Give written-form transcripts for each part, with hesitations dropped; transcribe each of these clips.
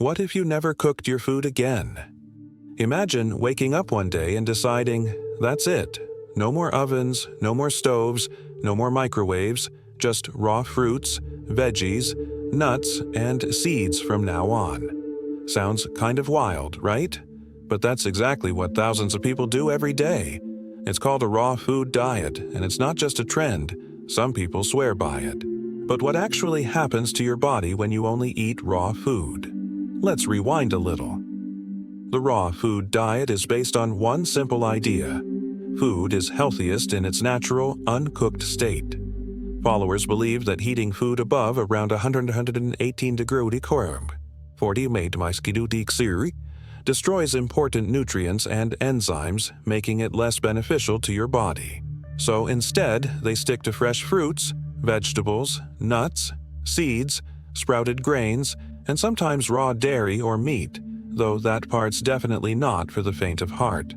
What if you never cooked your food again? Imagine waking up one day and deciding, that's it. No more ovens, no more stoves, no more microwaves, just raw fruits, veggies, nuts, and seeds from now on. Sounds kind of wild, right? But that's exactly what thousands of people do every day. It's called a raw food diet, and it's not just a trend. Some people swear by it. But what actually happens to your body when you only eat raw food? Let's rewind a little. The raw food diet is based on one simple idea. Food is healthiest in its natural, uncooked state. Followers believe that heating food above around 118 degrees Celsius destroys important nutrients and enzymes, making it less beneficial to your body. So instead, they stick to fresh fruits, vegetables, nuts, seeds, sprouted grains, and sometimes raw dairy or meat, though that part's definitely not for the faint of heart.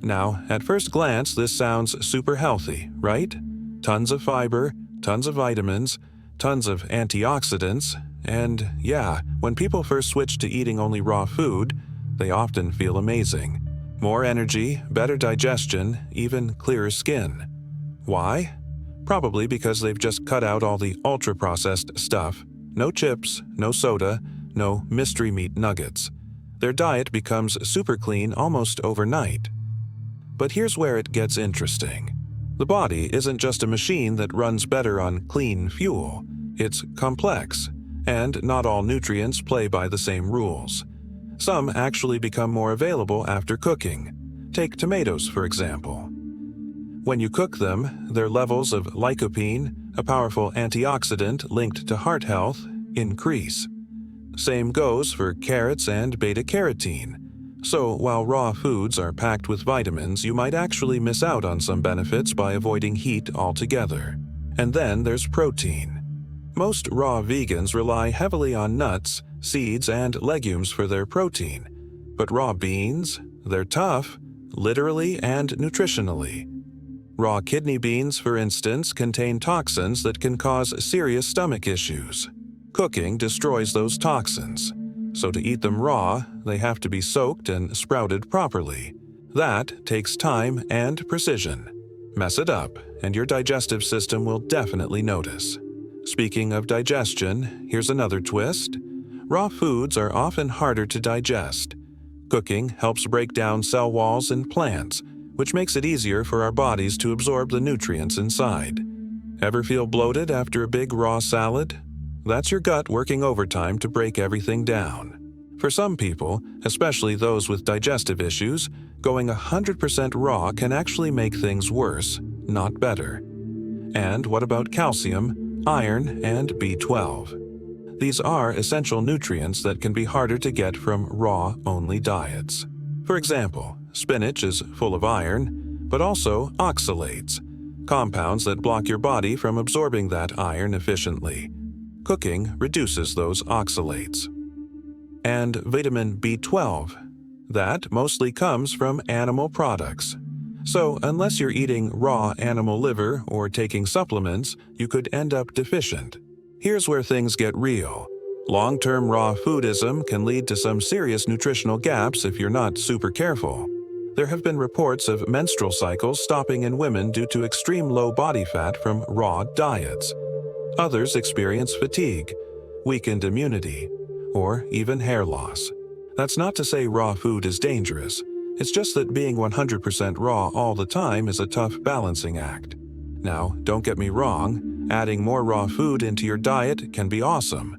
Now, at first glance, this sounds super healthy, right? Tons of fiber, tons of vitamins, tons of antioxidants, and yeah, when people first switch to eating only raw food, they often feel amazing. More energy, better digestion, even clearer skin. Why? Probably because they've just cut out all the ultra-processed stuff. No chips, no soda, no mystery meat nuggets. Their diet becomes super clean almost overnight. But here's where it gets interesting. The body isn't just a machine that runs better on clean fuel. It's complex, and not all nutrients play by the same rules. Some actually become more available after cooking. Take tomatoes, for example. When you cook them, their levels of lycopene, a powerful antioxidant linked to heart health, increase. Same goes for carrots and beta-carotene. So while raw foods are packed with vitamins, you might actually miss out on some benefits by avoiding heat altogether. And then there's protein. Most raw vegans rely heavily on nuts, seeds, and legumes for their protein. But raw beans, they're tough, literally and nutritionally. Raw kidney beans, for instance, contain toxins that can cause serious stomach issues. Cooking destroys those toxins. So to eat them raw, they have to be soaked and sprouted properly. That takes time and precision. Mess it up, and your digestive system will definitely notice. Speaking of digestion, here's another twist. Raw foods are often harder to digest. Cooking helps break down cell walls in plants, which makes it easier for our bodies to absorb the nutrients inside. Ever feel bloated after a big raw salad? That's your gut working overtime to break everything down. For some people, especially those with digestive issues, going 100% raw can actually make things worse, not better. And what about calcium, iron, and B12? These are essential nutrients that can be harder to get from raw-only diets. For example, spinach is full of iron, but also oxalates, compounds that block your body from absorbing that iron efficiently. Cooking reduces those oxalates. And vitamin B12. That mostly comes from animal products. So unless you're eating raw animal liver or taking supplements, you could end up deficient. Here's where things get real. Long-term raw foodism can lead to some serious nutritional gaps if you're not super careful. There have been reports of menstrual cycles stopping in women due to extreme low body fat from raw diets. Others experience fatigue, weakened immunity, or even hair loss. That's not to say raw food is dangerous. It's just that being 100% raw all the time is a tough balancing act. Now, don't get me wrong, adding more raw food into your diet can be awesome.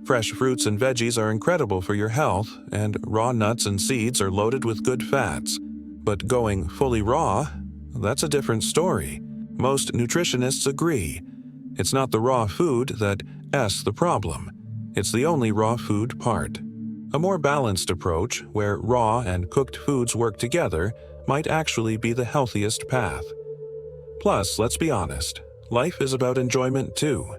Fresh fruits and veggies are incredible for your health, and raw nuts and seeds are loaded with good fats. But going fully raw, that's a different story. Most nutritionists agree. It's not the raw food that's the problem. It's the only raw food part. A more balanced approach, where raw and cooked foods work together, might actually be the healthiest path. Plus, let's be honest, life is about enjoyment too.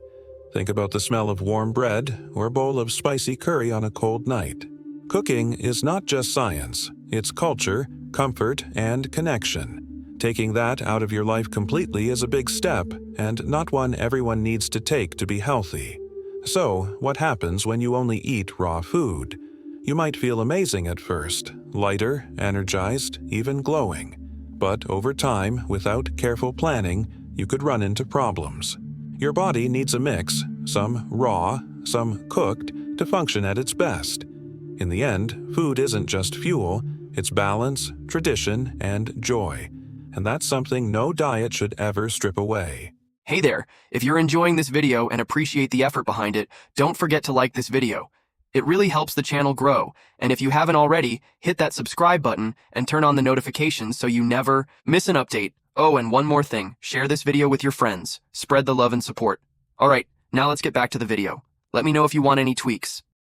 Think about the smell of warm bread or a bowl of spicy curry on a cold night. Cooking is not just science, it's culture, comfort, and connection. Taking that out of your life completely is a big step, and not one everyone needs to take to be healthy. So, what happens when you only eat raw food? You might feel amazing at first, lighter, energized, even glowing. But over time, without careful planning, you could run into problems. Your body needs a mix, some raw, some cooked, to function at its best. In the end, food isn't just fuel, it's balance, tradition, and joy. And that's something no diet should ever strip away. Hey there, if you're enjoying this video and appreciate the effort behind it, don't forget to like this video. It really helps the channel grow, and if you haven't already, hit that subscribe button and turn on the notifications so you never miss an update. Oh, and one more thing, share this video with your friends. Spread the love and support. Alright, now let's get back to the video. Let me know if you want any tweaks.